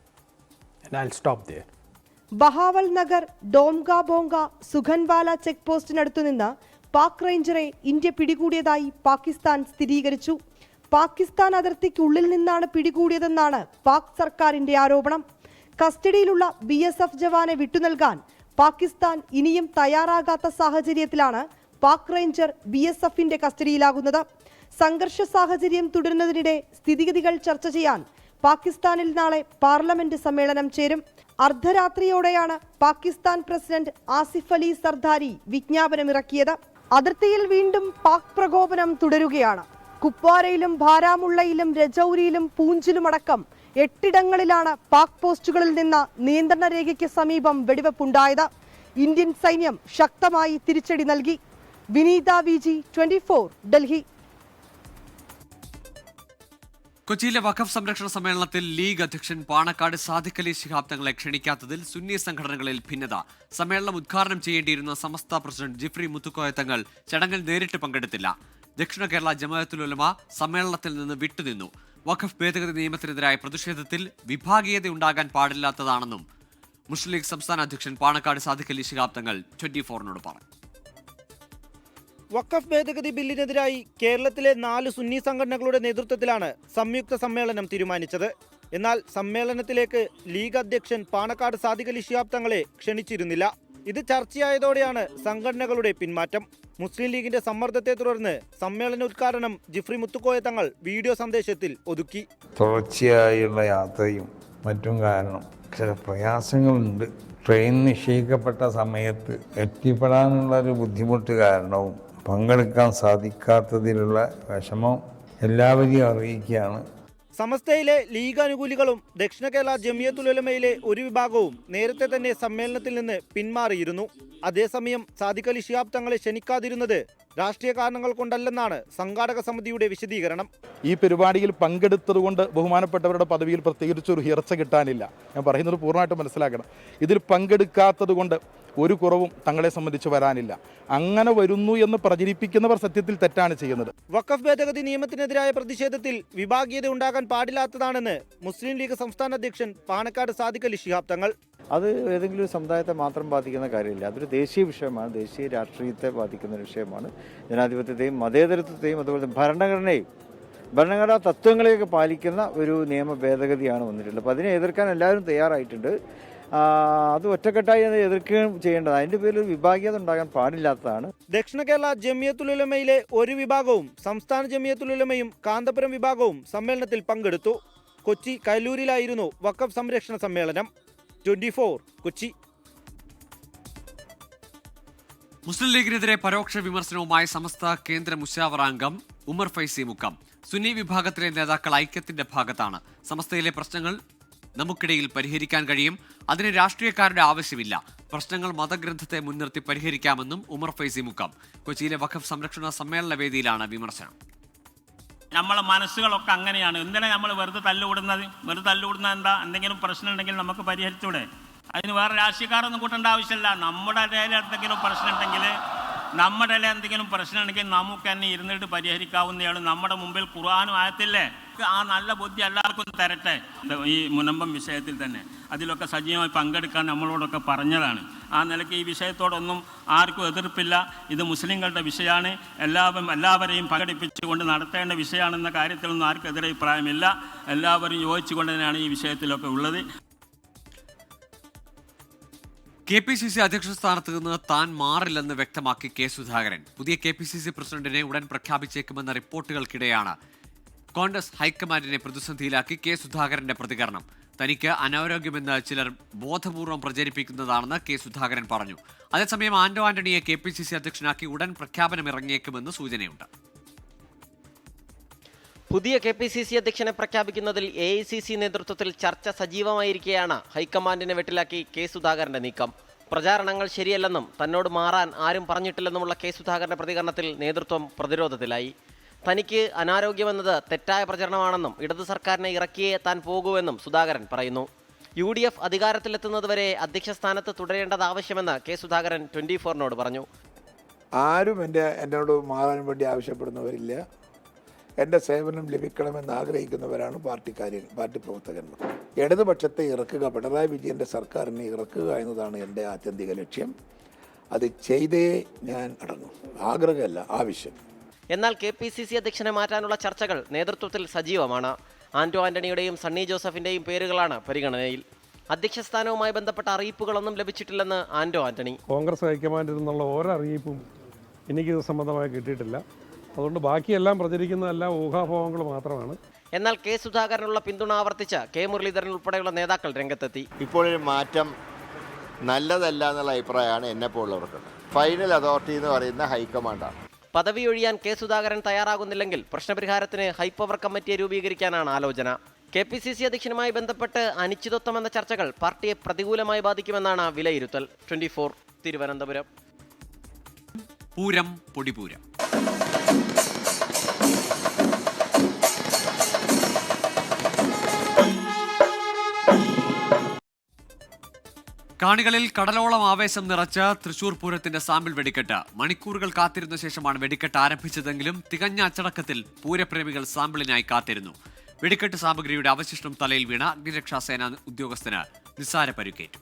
And I'll stop there. Bahawalnagar, Donga Bonga, Sukhanwala check പോസ്റ്റിനടുത്തു നിന്ന് പാക് റേഞ്ചറെ India പിടികൂടിയതായി പാകിസ്ഥാൻ സ്ഥിരീകരിച്ചു. പാകിസ്ഥാൻ അതിർത്തിക്കുള്ളിൽ നിന്നാണ് പിടികൂടിയതെന്നാണ് പാക് സർക്കാരിന്റെ ആരോപണം. കസ്റ്റഡിയിലുള്ള BSF ജവാനെ വിട്ടുനൽകാൻ Pakistan ഇനിയും തയ്യാറാകാത്ത സാഹചര്യത്തിലാണ് പാക് റേഞ്ചർ BSFന്റെ കസ്റ്റഡിയിലാകുന്നത്. സംഘർഷ സാഹചര്യം തുടരുന്നതിനിടെ സ്ഥിതിഗതികൾ ചർച്ച ചെയ്യാൻ പാകിസ്ഥാനിൽ നാളെ പാർലമെന്റ് സമ്മേളനം ചേരും. അർദ്ധരാത്രിയോടെയാണ് പാകിസ്ഥാൻ പ്രസിഡന്റ് ആസിഫ് അലി സർദാരി വിജ്ഞാപനമിറക്കിയത്. അതിർത്തിയിൽ വീണ്ടും പാക് പ്രകോപനം തുടരുകയാണ്. കുപ്വാരയിലും ബാരാമുള്ളയിലും രജൌരിയിലും പൂഞ്ചിലുമടക്കം 8 ഇടങ്ങളിലാണ് പാക് പോസ്റ്റുകളിൽ നിന്ന് നിയന്ത്രണ രേഖയ്ക്ക് സമീപം വെടിവെപ്പുണ്ടായത്. ഇന്ത്യൻ സൈന്യം ശക്തമായി തിരിച്ചടി നൽകി. വിനീത VG 24 ഡൽഹി. കൊച്ചിയിലെ വഖഫ് സംരക്ഷണ സമ്മേളനത്തിൽ ലീഗ് അധ്യക്ഷൻ പാണക്കാട് സാദിഖ് അലി ശിഹാബ് തങ്ങളെ ക്ഷണിക്കാത്തതിൽ സുന്നി സംഘടനകളിൽ ഭിന്നത. സമ്മേളനം ഉദ്ഘാടനം ചെയ്യേണ്ടിയിരുന്ന സമസ്ത പ്രസിഡന്റ് ജിഫ്രി മുത്തുക്കോയ തങ്ങൾ ചടങ്ങിൽ നേരിട്ട് പങ്കെടുത്തില്ല. ദക്ഷിണ കേരള ജമാഅത്തുൽ ഉലമ സമ്മേളനത്തിൽ നിന്ന് വിട്ടുനിന്നു. വഖഫ് ഭേദഗതി നിയമത്തിനെതിരായ പ്രതിഷേധത്തിൽ വിഭാഗീയത ഉണ്ടാകാൻ പാടില്ലാത്തതാണെന്നും മുസ്ലിം ലീഗ് സംസ്ഥാന അധ്യക്ഷൻ പാണക്കാട് സാദിഖ് അലി ശിഹാബ് തങ്ങൾ 24 പറഞ്ഞു. വഖഫ് ഭേദഗതി ബില്ലിനെതിരായി കേരളത്തിലെ 4 സുന്നി സംഘടനകളുടെ നേതൃത്വത്തിലാണ് സംയുക്ത സമ്മേളനം തീരുമാനിച്ചത്. എന്നാൽ സമ്മേളനത്തിലേക്ക് ലീഗ് അധ്യക്ഷൻ പാണക്കാട് സാദിഖ് അലി ശിഹാബ് തങ്ങളെ ക്ഷണിച്ചിരുന്നില്ല. ഇത് ചർച്ചയായതോടെയാണ് സംഘടനകളുടെ പിന്മാറ്റം. മുസ്ലിം ലീഗിന്റെ സമ്മർദ്ദത്തെ തുടർന്ന് സമ്മേളന ഉദ്ഘാടനം ജിഫ്രി മുത്തുക്കോയ തങ്ങൾ വീഡിയോ സന്ദേശത്തിൽ ഒതുക്കി. തുടർച്ചയായുള്ള യാത്രയും മറ്റും കാരണം ചില പ്രയാസങ്ങളുണ്ട്. ട്രെയിൻ നിശ്ചയിക്കപ്പെട്ട സമയത്ത് എത്തിപ്പെടാനുള്ള ഒരു ബുദ്ധിമുട്ട് കാരണവും പങ്കെടുക്കാൻ സാധിക്കാത്തതിലുള്ള വിഷമം എല്ലാവരെയും അറിയിക്കുകയാണ്. സമസ്തയിലെ ലീഗ് അനുകൂലികളും ദക്ഷിണ കേരള ജമിയത്തുൽ ഉലമയിലെ ഒരു വിഭാഗവും നേരത്തെ തന്നെ സമ്മേളനത്തിൽ നിന്ന് പിന്മാറിയിരുന്നു. അതേസമയം സാദിഖ് അലി ശിഹാബ് തങ്ങളെ ക്ഷണിക്കാതിരുന്നത് രാഷ്ട്രീയ കാരണങ്ങൾ കൊണ്ടല്ലെന്നാണ് സംഘാടക സമിതിയുടെ വിശദീകരണം. ഈ പരിപാടിയിൽ പങ്കെടുത്തതുകൊണ്ട് ബഹുമാനപ്പെട്ടവരുടെ പദവിയിൽ പ്രത്യേകിച്ചൊരു ഉയർച്ച കിട്ടാനില്ല. ഞാൻ പറയുന്നത് പൂർണ്ണമായിട്ട് മനസ്സിലാക്കണം. ഇതിൽ പങ്കെടുക്കാത്തത് കൊണ്ട് ഒരു കുറവും തങ്ങളെ സംബന്ധിച്ച് വരാനില്ല. അങ്ങനെ വരുന്നു എന്ന് പ്രചരിപ്പിക്കുന്നവർ സത്യത്തിൽ തെറ്റാണ് ചെയ്യുന്നത്. വഖഫ് ഭേദഗതി നിയമത്തിനെതിരായ പ്രതിഷേധത്തിൽ വിഭാഗീയത ഉണ്ടാകാൻ പാടില്ലാത്തതാണെന്ന് മുസ്ലിം ലീഗ് സംസ്ഥാന അധ്യക്ഷൻ പാണക്കാട് സാദിഖ് അലി ശിഹാബ് തങ്ങൾ. അത് ഏതെങ്കിലും ഒരു സമുദായത്തെ മാത്രം ബാധിക്കുന്ന കാര്യമില്ല. അതൊരു ദേശീയ വിഷയമാണ്, ദേശീയ രാഷ്ട്രീയത്തെ ബാധിക്കുന്ന ഒരു വിഷയമാണ്. ജനാധിപത്യത്തെയും മതേതരത്വത്തെയും അതുപോലെ ഭരണഘടനാ തത്വങ്ങളെയൊക്കെ പാലിക്കുന്ന ഒരു നിയമ ഭേദഗതിയാണ് വന്നിട്ടുള്ളത്. അപ്പോൾ അതിനെ എതിർക്കാൻ എല്ലാവരും തയ്യാറായിട്ടുണ്ട്. അത് ഒറ്റക്കെട്ടായി എതിർക്കുകയും ചെയ്യേണ്ടത്. അതിൻ്റെ പേരിൽ ഒരു വിഭാഗീയത ഉണ്ടാകാൻ പാടില്ലാത്തതാണ്. ദക്ഷിണ കേരള ജമിയത്തുൽ ഉലമയിലെ ഒരു വിഭാഗവും സംസ്ഥാന ജമിയത്തുൽ ഉലമയും കാന്തപുരം വിഭാഗവും സമ്മേളനത്തിൽ പങ്കെടുത്തു. കൊച്ചി കല്ലൂരിലായിരുന്നു വഖഫ് സംരക്ഷണ സമ്മേളനം. 24 കൊച്ചി. മുസ്ലിം ലീഗിനെതിരെ പരോക്ഷ വിമർശനവുമായി സമസ്ത കേന്ദ്ര മുശാവറ അംഗം ഉമർ ഫൈസി മുക്കം. സുന്നി വിഭാഗത്തിലെ നേതാക്കൾ ഐക്യത്തിന്റെ ഭാഗത്താണ്. സമസ്തയിലെ പ്രശ്നങ്ങൾ നമുക്കിടയിൽ പരിഹരിക്കാൻ കഴിയും. അതിന് രാഷ്ട്രീയക്കാരുടെ ആവശ്യമില്ല. പ്രശ്നങ്ങൾ മതഗ്രന്ഥത്തെ മുൻനിർത്തി പരിഹരിക്കാമെന്നും ഉമർ ഫൈസി മുക്കം. കൊച്ചിയിലെ വഖഫ് സംരക്ഷണ സമ്മേളന വേദിയിലാണ് വിമർശനം. നമ്മളെ മനസ്സുകളൊക്കെ അങ്ങനെയാണ്. എന്തിനാ നമ്മൾ വെറുതെ തല്ലുകൂടുന്നത് എന്താ? എന്തെങ്കിലും പ്രശ്നം ഉണ്ടെങ്കിൽ നമുക്ക് പരിഹരിച്ചൂടെ? അതിന് വേറെ രാഷ്ട്രീയക്കാരൊന്നും കൂട്ടേണ്ട ആവശ്യമില്ല. നമ്മുടെ ഇടയിൽ എന്തെങ്കിലും പ്രശ്നം ഉണ്ടെങ്കിൽ നമുക്ക് തന്നെ ഇരുന്നിട്ട് പരിഹരിക്കാവുന്നതാണ്. നമ്മുടെ മുമ്പിൽ ഖുർആനും ആയത്തില്ലേ? ആ നല്ല ബുദ്ധി എല്ലാവർക്കും തരട്ടെ. ഈ മുനമ്പം വിഷയത്തിൽ തന്നെ അതിലൊക്കെ സജീവമായി പങ്കെടുക്കാൻ നമ്മളോടൊക്കെ പറഞ്ഞതാണ്. ആ നിലയ്ക്ക് ഈ വിഷയത്തോടൊന്നും ആർക്കും എതിർപ്പില്ല. ഇത് മുസ്ലിങ്ങളുടെ വിഷയമാണ്. എല്ലാവരെയും പങ്കെടുപ്പിച്ചുകൊണ്ട് നടത്തേണ്ട വിഷയമാണെന്ന കാര്യത്തിലൊന്നും ആർക്കും എതിരഭിപ്രായമില്ല. എല്ലാവരും യോജിച്ചുകൊണ്ട് തന്നെയാണ് ഈ വിഷയത്തിലൊക്കെ ഉള്ളത്. KPCC അധ്യക്ഷ സ്ഥാനത്ത് നിന്ന് താൻ മാറില്ലെന്ന് വ്യക്തമാക്കി കെ സുധാകരൻ. പുതിയ KPCC പ്രസിഡന്റിനെ ഉടൻ പ്രഖ്യാപിച്ചേക്കുമെന്ന റിപ്പോർട്ടുകൾക്കിടെയാണ് കോൺഗ്രസ് ഹൈക്കമാൻഡിനെ പ്രതിസന്ധിയിലാക്കി കെ സുധാകരന്റെ പ്രതികരണം. തനിക്ക് അനാരോഗ്യമെന്ന് ചിലർ ബോധപൂർവം പ്രചരിപ്പിക്കുന്നതാണെന്ന് കെ സുധാകരൻ പറഞ്ഞു. അതേസമയം ആന്റോ ആന്റണിയെ KPCC അധ്യക്ഷനാക്കി ഉടൻ പ്രഖ്യാപനം ഇറങ്ങിയേക്കുമെന്ന് സൂചനയുണ്ട്. പുതിയ KPCC അധ്യക്ഷനെ പ്രഖ്യാപിക്കുന്നതിൽ AICC നേതൃത്വത്തിൽ ചർച്ച സജീവമായിരിക്കെയാണ് ഹൈക്കമാൻഡിനെ വെട്ടിലാക്കി കെ സുധാകരന്റെ നീക്കം. പ്രചാരണങ്ങൾ ശരിയല്ലെന്നും തന്നോട് മാറാൻ ആരും പറഞ്ഞിട്ടില്ലെന്നുമുള്ള കെ സുധാകരന്റെ പ്രതികരണത്തിൽ നേതൃത്വം പ്രതിരോധത്തിലായി. തനിക്ക് അനാരോഗ്യമെന്നത് തെറ്റായ പ്രചരണമാണെന്നും ഇടതു സർക്കാരിനെ ഇറക്കിയേ താൻ പോകൂവെന്നും സുധാകരൻ പറയുന്നു. UDF അധികാരത്തിലെത്തുന്നതുവരെ അധ്യക്ഷ സ്ഥാനത്ത് തുടരേണ്ടത് ആവശ്യമെന്ന് കെ സുധാകരൻ 24 പറഞ്ഞു. ആരും എന്നോട് മാറാൻ വേണ്ടി ആവശ്യപ്പെടുന്നവരില്ല. എൻ്റെ സേവനം ലഭിക്കണമെന്ന് ആഗ്രഹിക്കുന്നവരാണ് പാർട്ടി പ്രവർത്തകന്മാർ. ഇടതുപക്ഷത്തെ ഇറക്കുക, പിണറായി വിജയൻ്റെ സർക്കാരിനെ ഇറക്കുക എന്നതാണ് എൻ്റെ ആത്യന്തിക ലക്ഷ്യം. അത് ചെയ്തേ ഞാൻ അടങ്ങും. ആഗ്രഹമല്ല, ആവശ്യം. എന്നാൽ KPCC അധ്യക്ഷനെ മാറ്റാനുള്ള ചർച്ചകൾ നേതൃത്വത്തിൽ സജീവമാണ്. ആന്റോ ആന്റണിയുടെയും സണ്ണി ജോസഫിന്റെയും പേരുകളാണ് പരിഗണനയിൽ. അധ്യക്ഷ സ്ഥാനവുമായി ബന്ധപ്പെട്ട അറിയിപ്പുകളൊന്നും ലഭിച്ചിട്ടില്ലെന്ന് ആന്റോ ആന്റണി. കോൺഗ്രസ് ഹൈക്കമാൻഡിൽ നിന്നുള്ള ഒരറിയിപ്പും എനിക്കിത് സംബന്ധമായി കിട്ടിയിട്ടില്ല. അതുകൊണ്ട് ബാക്കിയെല്ലാം പ്രചരിക്കുന്നതെല്ലാം ഊഹാപോഹങ്ങൾ മാത്രമാണ്. എന്നാൽ കെ സുധാകരനുള്ള പിന്തുണ ആവർത്തിച്ച കെ മുരളീധരൻ ഉൾപ്പെടെയുള്ള നേതാക്കൾ രംഗത്തെത്തി. ഇപ്പോഴൊരു മാറ്റം നല്ലതല്ല എന്നുള്ള അഭിപ്രായമാണ് എന്നെപ്പോലുള്ളവർക്ക്. ഫൈനൽ അതോറിറ്റി എന്ന് പറയുന്ന ഹൈക്കമാൻഡാണ്. പദവി ഒഴിയാൻ കെ സുധാകരൻ തയ്യാറാകുന്നില്ലെങ്കിൽ പ്രശ്നപരിഹാരത്തിന് ഹൈപ്പവർ കമ്മിറ്റിയെ രൂപീകരിക്കാനാണ് ആലോചന. KPCC അധ്യക്ഷനുമായി ബന്ധപ്പെട്ട് അനിശ്ചിതത്വം എന്ന ചർച്ചകൾ പാർട്ടിയെ പ്രതികൂലമായി ബാധിക്കുമെന്നാണ് വിലയിരുത്തൽ. 24 തിരുവനന്തപുരം. പൂരം പൊടിപൂരം. കാണികളിൽ കടലോളം ആവേശം നിറച്ച തൃശൂർ പൂരത്തിന്റെ സാമ്പിൾ വെടിക്കെട്ട്. മണിക്കൂറുകൾ കാത്തിരുന്ന ശേഷമാണ് വെടിക്കെട്ട് ആരംഭിച്ചതെങ്കിലും തികഞ്ഞ അച്ചടക്കത്തിൽ പൂരപ്രേമികൾ സാമ്പിളിനായി കാത്തിരുന്നു. വെടിക്കെട്ട് സാമഗ്രിയുടെ അവശിഷ്ടം തലയിൽ വീണ അഗ്നിരക്ഷാസേന ഉദ്യോഗസ്ഥന് നിസ്സാര പരിക്കേറ്റു.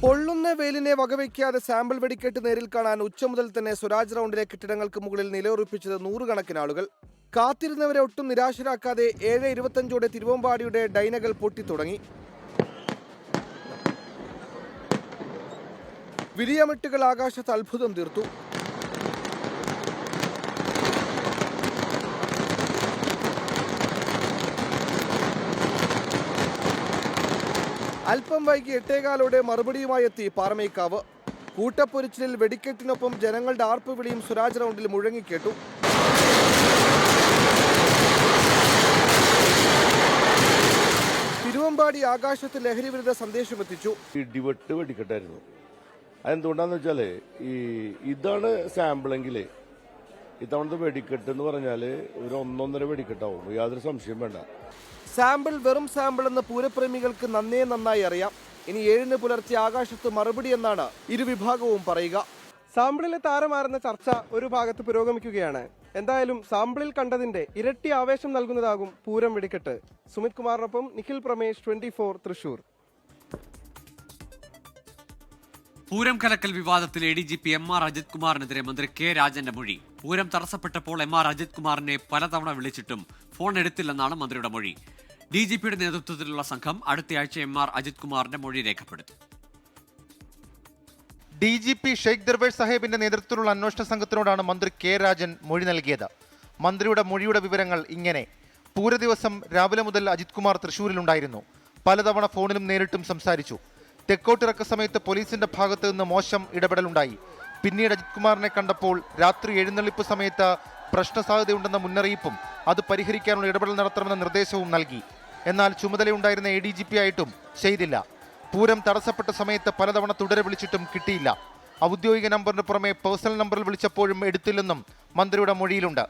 പൊള്ളുന്ന വെയിലിനെ വകവയ്ക്കാതെ സാമ്പിൾ വെടിക്കെട്ട് നേരിൽ കാണാൻ ഉച്ച മുതൽ തന്നെ സ്വരാജ് റൗണ്ടിലെ കെട്ടിടങ്ങൾക്ക് മുകളിൽ നിലയുറപ്പിച്ചത് നൂറുകണക്കിന് ആളുകൾ. കാത്തിരുന്നവരെ ഒട്ടും നിരാശരാക്കാതെ 7:25 തിരുവമ്പാടിയുടെ ഡൈനകൾ പൊട്ടിത്തുടങ്ങി. വിരിയമിട്ടുകൾ ആകാശത്ത് അത്ഭുതം തീർത്തു. അല്പം വൈകി 8:15 മറുപടിയുമായി എത്തി പാറമേക്കാവ്. കൂട്ടപ്പൊരിച്ചിലിൽ വെടിക്കെട്ടിനൊപ്പം ജനങ്ങളുടെ ആർപ്പുവിളിയും സ്വരാജ് റൗണ്ടിൽ മുഴങ്ങിക്കേട്ടു. തിരുവമ്പാടി ആകാശത്ത് ലഹരി വിരുദ്ധ സന്ദേശമെത്തിച്ചു. ഇടിവെട്ട് വെടിക്കെട്ടായിരുന്നു. അതെന്തുകൊണ്ടാന്ന് വെച്ചാല് ഇതാണ് സാമ്പിളെങ്കിൽ ഇത്തവണത്തെ വെടിക്കെട്ട് എന്ന് പറഞ്ഞാൽ ഒരു 1.5 വെടിക്കെട്ടാവും, യാതൊരു സംശയം വേണ്ട. സാമ്പിൾ വെറും സാമ്പിൾ എന്ന് പൂരപ്രേമികൾക്ക് നന്നായി അറിയാം. ഇനി 7 പുലർച്ചെ ആകാശത്ത് മറുപടി എന്നാണ് ഇരുവിഭാഗവും പറയുക. സാമ്പിളിലെ താരമാറുന്ന ചർച്ച ഒരു ഭാഗത്ത് പുരോഗമിക്കുകയാണ്. എന്തായാലും സാമ്പിളിൽ കണ്ടതിന്റെ ഇരട്ടി ആവേശം നൽകുന്നതാകും പൂരം വെടിക്കെട്ട്. സുമിത് കുമാറിനൊപ്പം നിഖിൽ പ്രമേഷ്, 24 തൃശൂർ. പൂരം കലക്കൽ വിവാദത്തിൽ ADGP MR അജിത് കുമാറിനെതിരെ മന്ത്രി കെ രാജന്റെ മൊഴി. പൂരം തടസ്സപ്പെട്ടപ്പോൾ MR അജിത് കുമാറിനെ പലതവണ വിളിച്ചിട്ടും ഫോൺ എടുത്തില്ലെന്നാണ് മന്ത്രിയുടെ മൊഴി. DGPയുടെ നേതൃത്വത്തിലുള്ള സംഘം അടുത്തയാഴ്ച MR അജിത് കുമാറിന്റെ മൊഴി രേഖപ്പെടുത്തും. DGP ഷെയ്ഖ് ദർവേഷ് സാഹിബിന്റെ നേതൃത്വത്തിലുള്ള അന്വേഷണ സംഘത്തിനോടാണ് മന്ത്രി കെ രാജൻ മൊഴി നൽകിയത്. മന്ത്രിയുടെ മൊഴിയുടെ വിവരങ്ങൾ ഇങ്ങനെ: പൂര ദിവസം രാവിലെ മുതൽ അജിത് കുമാർ തൃശൂരിലുണ്ടായിരുന്നു. പലതവണ ഫോണിലും നേരിട്ടും സംസാരിച്ചു. തെക്കോട്ടിറക്ക സമയത്ത് പോലീസിന്റെ ഭാഗത്ത് നിന്ന് മോശം ഇടപെടലുണ്ടായി. പിന്നീട് അജിത് കുമാറിനെ കണ്ടപ്പോൾ രാത്രി എഴുന്നള്ളിപ്പ് സമയത്ത് പ്രശ്നസാധ്യതയുണ്ടെന്ന മുന്നറിയിപ്പും അത് പരിഹരിക്കാനുള്ള ഇടപെടൽ നടത്തണമെന്ന നിർദ്ദേശവും നൽകി. എന്നാൽ ചുമതലയുണ്ടായിരുന്ന ADGP ആയിട്ടും ചെയ്തില്ല. പൂരം തടസ്സപ്പെട്ട സമയത്ത് പലതവണ തുടരെ വിളിച്ചിട്ടും കിട്ടിയില്ല. ഔദ്യോഗിക നമ്പറിന് പുറമെ പേഴ്സണൽ നമ്പറിൽ വിളിച്ചപ്പോഴും എടുത്തില്ലെന്നും മന്ത്രിയുടെ മൊഴിയിലുണ്ട്.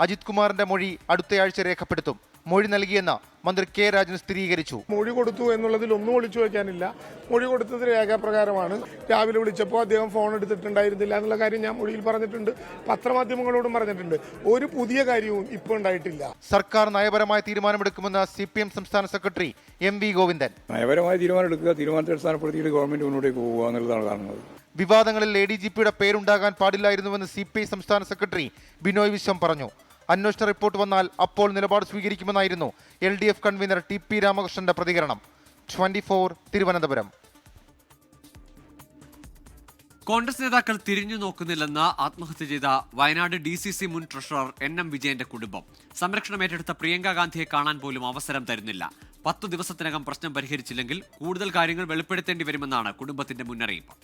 അജിത് കുമാറിന്റെ മൊഴി അടുത്തയാഴ്ച രേഖപ്പെടുത്തും. മൊഴി നൽകിയെന്ന് മന്ത്രി കെ രാജൻ സ്ഥിരീകരിച്ചു. മൊഴി കൊടുത്തു എന്നുള്ളതിൽ ഒന്നും ഒളിച്ചു വയ്ക്കാനില്ല. മൊഴി കൊടുത്തത് രേഖാപ്രകാരമാണ്. രാവിലെ വിളിച്ചപ്പോൾ അദ്ദേഹം ഫോൺ എടുത്തിട്ടുണ്ടായിരുന്നില്ല എന്നുള്ള കാര്യം ഞാൻ മൊഴിയിൽ പറഞ്ഞിട്ടുണ്ട്, പത്രമാധ്യമങ്ങളോടും പറഞ്ഞിട്ടുണ്ട്. ഒരു പുതിയ കാര്യവും ഇപ്പോൾ ഉണ്ടായിട്ടില്ല. സർക്കാർ നയപരമായ തീരുമാനമെടുക്കുമെന്ന് CPM സംസ്ഥാന സെക്രട്ടറി MV ഗോവിന്ദൻ. നയപരമായ തീരുമാനമെടുക്കുക, തീരുമാനത്തെ അടിസ്ഥാനപ്പെടുത്തിയിട്ട് ഗവൺമെന്റ് മുന്നോട്ടേക്ക് പോകുക എന്നുള്ളതാണ് കാണുന്നത്. വിവാദങ്ങളിൽ ADGPയുടെ പേരുണ്ടാകാൻ പാടില്ലായിരുന്നുവെന്ന് CPI സംസ്ഥാന സെക്രട്ടറി ബിനോയ് വിശ്വം പറഞ്ഞു. അന്വേഷണ റിപ്പോർട്ട് വന്നാൽ അപ്പോൾ നിലപാട് സ്വീകരിക്കുമെന്നായിരുന്നു LDF കൺവീനർ TP രാമകൃഷ്ണന്റെ പ്രതികരണം. 24 തിരുവനന്തപുരം. കോൺഗ്രസ് നേതാക്കൾ തിരിഞ്ഞു നോക്കുന്നില്ലെന്ന് ആത്മഹത്യ ചെയ്ത വയനാട് DCC മുൻ ട്രഷറർ NM വിജയന്റെ കുടുംബം. സംരക്ഷണം ഏറ്റെടുത്ത പ്രിയങ്ക ഗാന്ധിയെ കാണാൻ പോലും അവസരം തരുന്നില്ല. 10 ദിവസത്തിനകം പ്രശ്നം പരിഹരിച്ചില്ലെങ്കിൽ കൂടുതൽ കാര്യങ്ങൾ വെളിപ്പെടുത്തേണ്ടി വരുമെന്നാണ് കുടുംബത്തിന്റെ മുന്നറിയിപ്പ്.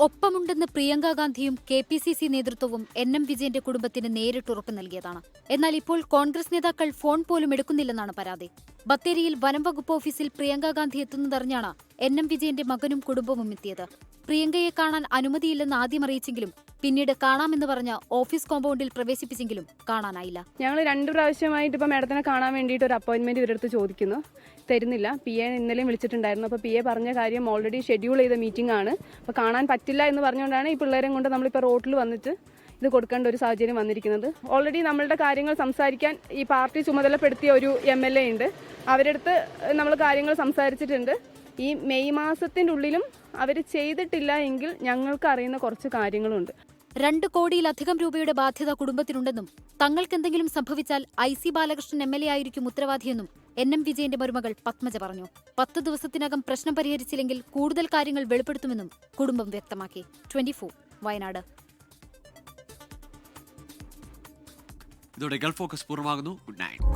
ഒപ്പമുണ്ടെന്ന് പ്രിയങ്ക ഗാന്ധിയും KPCC നേതൃത്വവും NM വിജയന്റെ കുടുംബത്തിന് നേരിട്ട് ഉറപ്പ് നൽകിയതാണ്. എന്നാൽ ഇപ്പോൾ കോൺഗ്രസ് നേതാക്കൾ ഫോൺ പോലും എടുക്കുന്നില്ലെന്നാണ് പരാതി. ബത്തേരിയിൽ വനം വകുപ്പ് ഓഫീസിൽ പ്രിയങ്ക ഗാന്ധി എത്തുന്നതറിഞ്ഞാണ് NM വിജയന്റെ മകനും കുടുംബവും എത്തിയത്. പ്രിയങ്കയെ കാണാൻ അനുമതിയില്ലെന്ന് ആദ്യം അറിയിച്ചെങ്കിലും പിന്നീട് കാണാമെന്ന് പറഞ്ഞ് ഓഫീസ് കോമ്പൗണ്ടിൽ പ്രവേശിപ്പിച്ചെങ്കിലും കാണാനായില്ല. ഞങ്ങൾ 2 പ്രാവശ്യമായിട്ട് ഇപ്പം മാഡത്തിനെ കാണാൻ വേണ്ടിയിട്ട് ഒരു അപ്പോയിന്റ്മെന്റ് ഇവരെടുത്ത് ചോദിക്കുന്നു, തരുന്നില്ല. PA ഇന്നലെയും വിളിച്ചിട്ടുണ്ടായിരുന്നു. അപ്പോൾ PA പറഞ്ഞ കാര്യം ഓൾറെഡി ഷെഡ്യൂൾ ചെയ്ത മീറ്റിംഗ് ആണ്, അപ്പോൾ കാണാൻ പറ്റില്ല എന്ന് പറഞ്ഞുകൊണ്ടാണ് ഈ പിള്ളേരെയും കൊണ്ട് നമ്മളിപ്പോൾ റോട്ടിൽ വന്നിട്ട് ഇത് കൊടുക്കേണ്ട ഒരു സാഹചര്യം വന്നിരിക്കുന്നത്. ഓൾറെഡി നമ്മളുടെ കാര്യങ്ങൾ സംസാരിക്കാൻ ഈ പാർട്ടി ചുമതലപ്പെടുത്തിയ ഒരു MLA ഉണ്ട്, അവരെടുത്ത് നമ്മൾ കാര്യങ്ങൾ സംസാരിച്ചിട്ടുണ്ട്. ഈ മെയ് മാസത്തിൻ്റെ ഉള്ളിലും അവർ ചെയ്തിട്ടില്ല എങ്കിൽ ഞങ്ങൾക്ക് അറിയുന്ന കുറച്ച് കാര്യങ്ങളുണ്ട്. 2 കോടിയിലധികം രൂപയുടെ ബാധ്യത കുടുംബത്തിനുണ്ടെന്നും തങ്ങൾക്കെന്തെങ്കിലും സംഭവിച്ചാൽ IC ബാലകൃഷ്ണൻ MLA ആയിരിക്കും ഉത്തരവാദിയെന്നും NM വിജയന്റെ മരുമകൾ പത്മജ പറഞ്ഞു. 10 ദിവസത്തിനകം പ്രശ്നം പരിഹരിച്ചില്ലെങ്കിൽ കൂടുതൽ കാര്യങ്ങൾ വെളിപ്പെടുത്തുമെന്നും കുടുംബം വ്യക്തമാക്കി. 24 വയനാട്. ഇതോടെ ഗൾഫ് ഫോക്കസ് പൂർണ്ണമാകുന്നു. Good night.